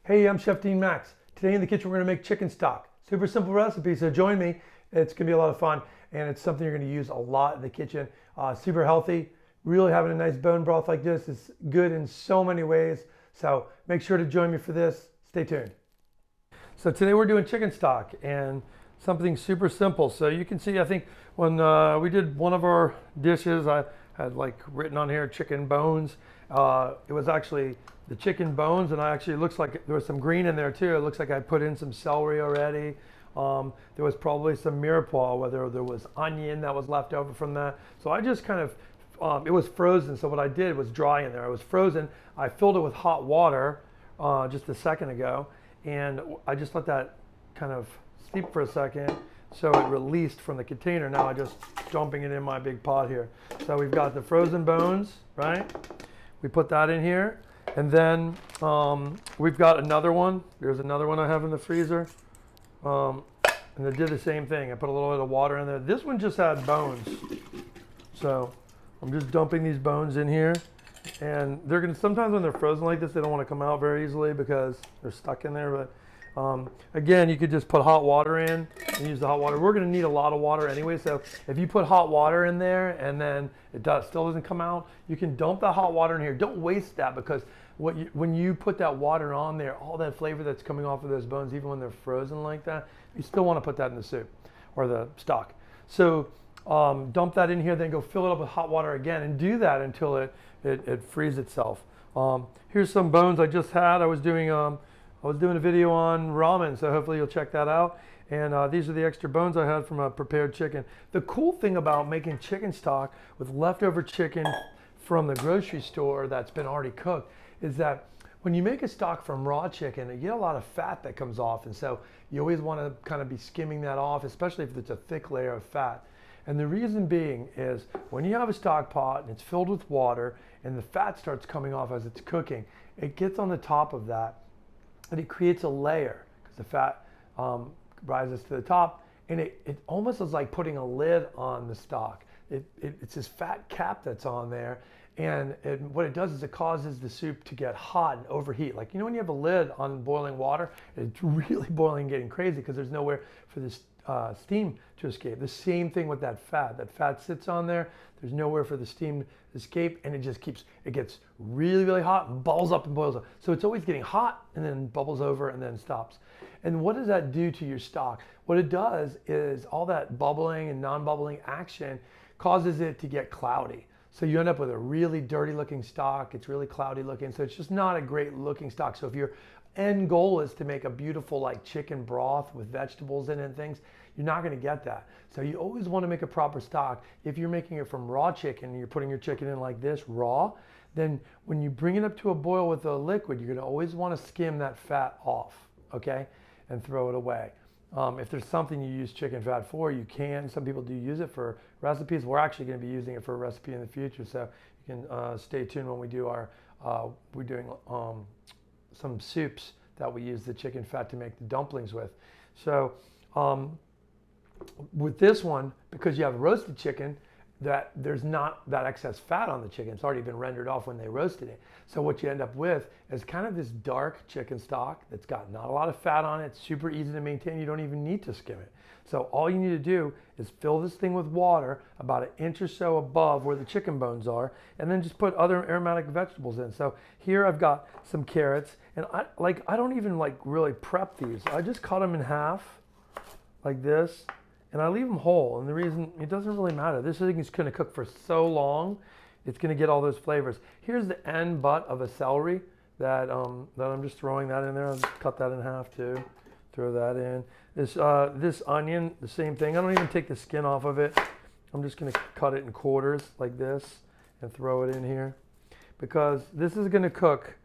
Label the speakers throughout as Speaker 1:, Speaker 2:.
Speaker 1: Hey, I'm Chef Dean Max. Today in the kitchen we're going to make chicken stock. Super simple recipe, so join me. It's going to be a lot of fun, and it's something you're going to use a lot in the kitchen. Super healthy. Really having a nice bone broth like this is good in so many ways. So make sure to join me for this. Stay tuned. So today we're doing chicken stock and something super simple. So you can see, I think when we did one of our dishes, I had like written on here chicken bones. It was actually the chicken bones, and it looks like there was some green in there too. It looks like I put in some celery already. There was probably some mirepoix, whether there was onion that was left over from that. So I just kind of, it was frozen. So what I did was dry in there. It was frozen. I filled it with hot water just a second ago, and I just let that kind of steep for a second. So it released from the container. Now I'm just dumping it in my big pot here. So we've got the frozen bones, right? We put that in here. And then we've got another one. There's another one I have in the freezer. And I did the same thing. I put a little bit of water in there. This one just had bones. So I'm just dumping these bones in here. And they're gonna, sometimes when they're frozen like this, they don't want to come out very easily because they're stuck in there. But again, you could just put hot water in and use the hot water. We're gonna need a lot of water anyway, so if you put hot water in there and then it still doesn't come out, you can dump the hot water in here. Don't waste that, because when you put that water on there, all that flavor that's coming off of those bones, even when they're frozen like that, you still wanna put that in the soup or the stock. So dump that in here, then go fill it up with hot water again, and do that until it frees itself. Here's some bones I just had. I was doing a video on ramen, so hopefully you'll check that out. And these are the extra bones I had from a prepared chicken. The cool thing about making chicken stock with leftover chicken from the grocery store that's been already cooked is that when you make a stock from raw chicken, you get a lot of fat that comes off. And so you always want to kind of be skimming that off, especially if it's a thick layer of fat. And the reason being is when you have a stock pot and it's filled with water and the fat starts coming off as it's cooking, it gets on the top of that and it creates a layer because the fat rises to the top, and it almost is like putting a lid on the stock. It's this fat cap that's on there, and what it does is it causes the soup to get hot and overheat. Like, you know, when you have a lid on boiling water, it's really boiling and getting crazy because there's nowhere for this steam to escape. The same thing with that fat. That fat sits on there. There's nowhere for the steam to escape, and it gets really, really hot and bubbles up and boils up. So it's always getting hot and then bubbles over and then stops. And what does that do to your stock? What it does is all that bubbling and non-bubbling action causes it to get cloudy. So you end up with a really dirty looking stock. It's really cloudy looking. So it's just not a great looking stock. So if your end goal is to make a beautiful like chicken broth with vegetables in it and things, you're not going to get that. So you always want to make a proper stock. If you're making it from raw chicken and you're putting your chicken in like this raw, then when you bring it up to a boil with a liquid, you're going to always want to skim that fat off, okay, and throw it away. If there's something you use chicken fat for, you can. Some people do use it for recipes. We're actually going to be using it for a recipe in the future, so you can stay tuned when we do we're doing some soups that we use the chicken fat to make the dumplings with. So with this one, because you have roasted chicken, that there's not that excess fat on the chicken. It's already been rendered off when they roasted it. So what you end up with is kind of this dark chicken stock that's got not a lot of fat on it. It's super easy to maintain. You don't even need to skim it. So all you need to do is fill this thing with water about an inch or so above where the chicken bones are, and then just put other aromatic vegetables in. So here I've got some carrots, and I don't even like really prep these. I just cut them in half like this, and I leave them whole. And the reason, it doesn't really matter. This thing is going to cook for so long, it's going to get all those flavors. Here's the end butt of a celery that I'm just throwing that in there. I'll just cut that in half too. Throw that in. This onion, the same thing. I don't even take the skin off of it. I'm just going to cut it in quarters like this and throw it in here, because this is going to cook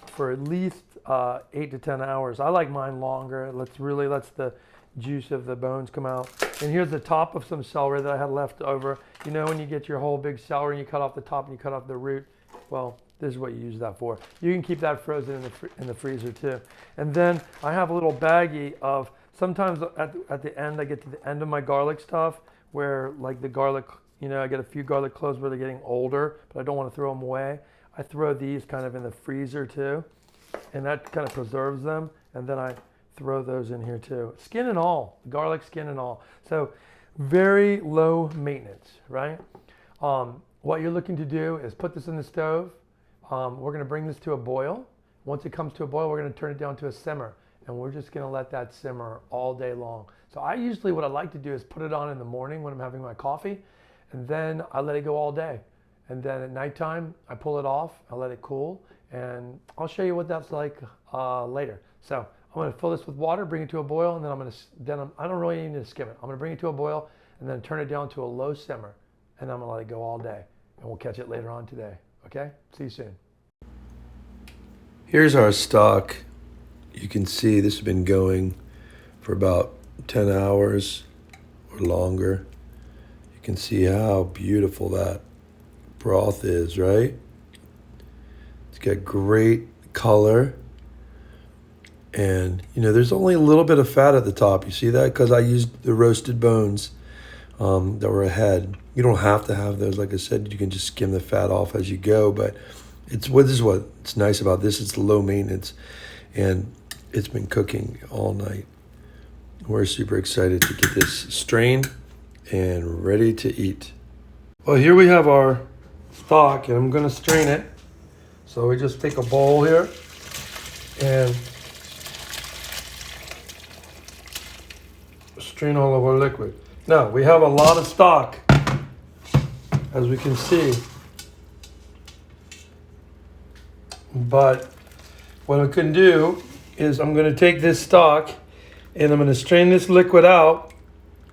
Speaker 1: for at least 8 to 10 hours. I like mine longer. Lets the juice of the bones come out. And here's the top of some celery that I had left over. You know, when you get your whole big celery and you cut off the top and you cut off the root, well, this is what you use that for. You can keep that frozen in the freezer too. And then I have a little baggie of, sometimes at the end, I get to the end of my garlic stuff where like the garlic, you know, I get a few garlic cloves where they're getting older, but I don't want to throw them away. I throw these kind of in the freezer too. and that kind of preserves them. And then I throw those in here too. Skin and all, garlic skin and all. So very low maintenance, right? What you're looking to do is put this in the stove. We're gonna bring this to a boil. Once it comes to a boil, we're gonna turn it down to a simmer. And we're just gonna let that simmer all day long. So what I like to do is put it on in the morning when I'm having my coffee, and then I let it go all day. And then at nighttime, I pull it off, I let it cool, and I'll show you what that's like later. So I'm gonna fill this with water, bring it to a boil, and then I don't really need to skim it. I'm gonna bring it to a boil and then turn it down to a low simmer, and I'm gonna let it go all day. And we'll catch it later on today, okay? See you soon.
Speaker 2: Here's our stock. You can see this has been going for about 10 hours or longer. You can see how beautiful that broth is, right? It's got great color. And, there's only a little bit of fat at the top. You see that? Because I used the roasted bones that were ahead. You don't have to have those. Like I said, you can just skim the fat off as you go. But this is what's nice about this. It's low maintenance. And it's been cooking all night. We're super excited to get this strained and ready to eat. Well, here we have our stock, and I'm going to strain it. So we just take a bowl here and strain all of our liquid. Now, we have a lot of stock, as we can see. But what I can do is I'm going to take this stock and I'm going to strain this liquid out,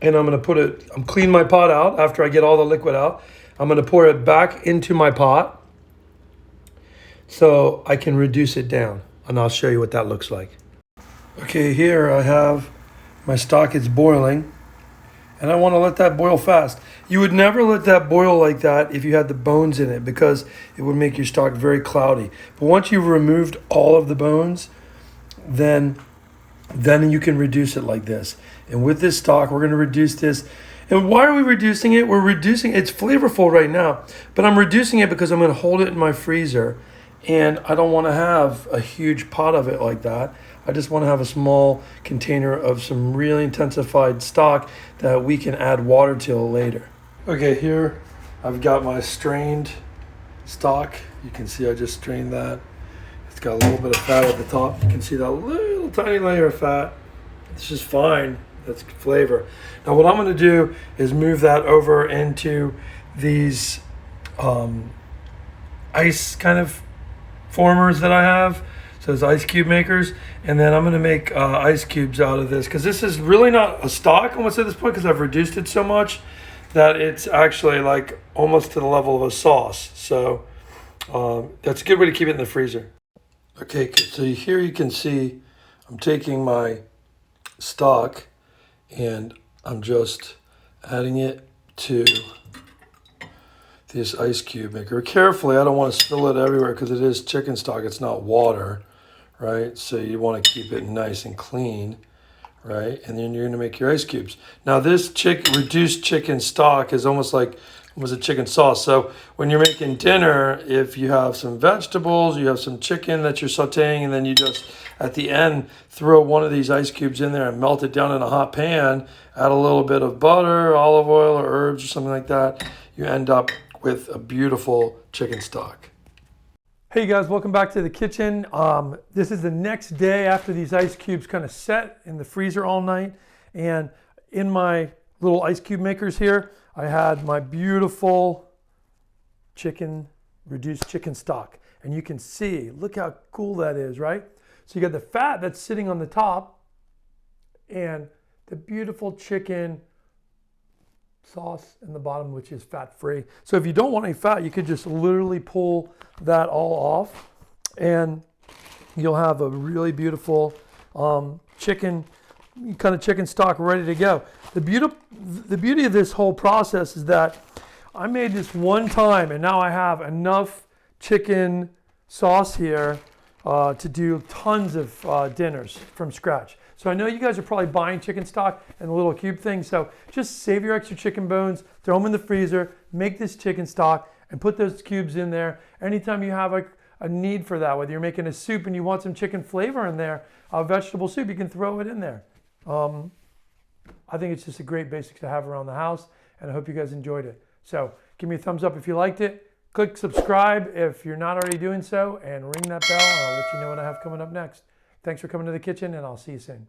Speaker 2: and I'm going to clean my pot out after I get all the liquid out. I'm going to pour it back into my pot so I can reduce it down, and I'll show you what that looks like. Okay, here I have my stock. It's boiling, and I want to let that boil fast. You would never let that boil like that if you had the bones in it, because it would make your stock very cloudy. But once you've removed all of the bones, then you can reduce it like this. And with this stock, we're going to reduce this. And why are we reducing it? It's flavorful right now, but I'm reducing it because I'm going to hold it in my freezer, and I don't want to have a huge pot of it like that. I just want to have a small container of some really intensified stock that we can add water to later. Okay, here I've got my strained stock. You can see I just strained that. It's got a little bit of fat at the top. You can see that little tiny layer of fat. It's just fine. That's flavor. Now what I'm going to do is move that over into these ice kind of formers that I have. So it's ice cube makers. And then I'm going to make ice cubes out of this, because this is really not a stock almost at this point, because I've reduced it so much that it's actually like almost to the level of a sauce. So that's a good way to keep it in the freezer. Okay, so here you can see I'm taking my stock and I'm just adding it to this ice cube maker. Carefully, I don't want to spill it everywhere because it is chicken stock. It's not water, right? So you want to keep it nice and clean, right? And then you're going to make your ice cubes. Now this reduced chicken stock is almost like a chicken sauce. So when you're making dinner, if you have some vegetables, you have some chicken that you're sauteing, and then you just at the end throw one of these ice cubes in there and melt it down in a hot pan, add a little bit of butter, olive oil, or herbs or something like that, you end up with a beautiful chicken stock.
Speaker 1: Hey guys, welcome back to the kitchen. This is the next day after these ice cubes kind of set in the freezer all night. And in my little ice cube makers here, I had my beautiful reduced chicken stock. And you can see, look how cool that is, right? So you got the fat that's sitting on the top and the beautiful chicken sauce in the bottom, which is fat-free. So if you don't want any fat, you could just literally pull that all off and you'll have a really beautiful chicken stock ready to go. The beauty of this whole process is that I made this one time, and now I have enough chicken sauce here to do tons of dinners from scratch. So I know you guys are probably buying chicken stock and the little cube thing, so just save your extra chicken bones, throw them in the freezer, make this chicken stock, and put those cubes in there. Anytime you have a need for that. Whether you're making a soup and you want some chicken flavor in there, a vegetable soup, you can throw it in there. I think it's just a great basics to have around the house, and I hope you guys enjoyed it. So give me a thumbs up if you liked it. Click subscribe if you're not already doing so, and ring that bell, and I'll let you know what I have coming up next. Thanks for coming to the kitchen, and I'll see you soon.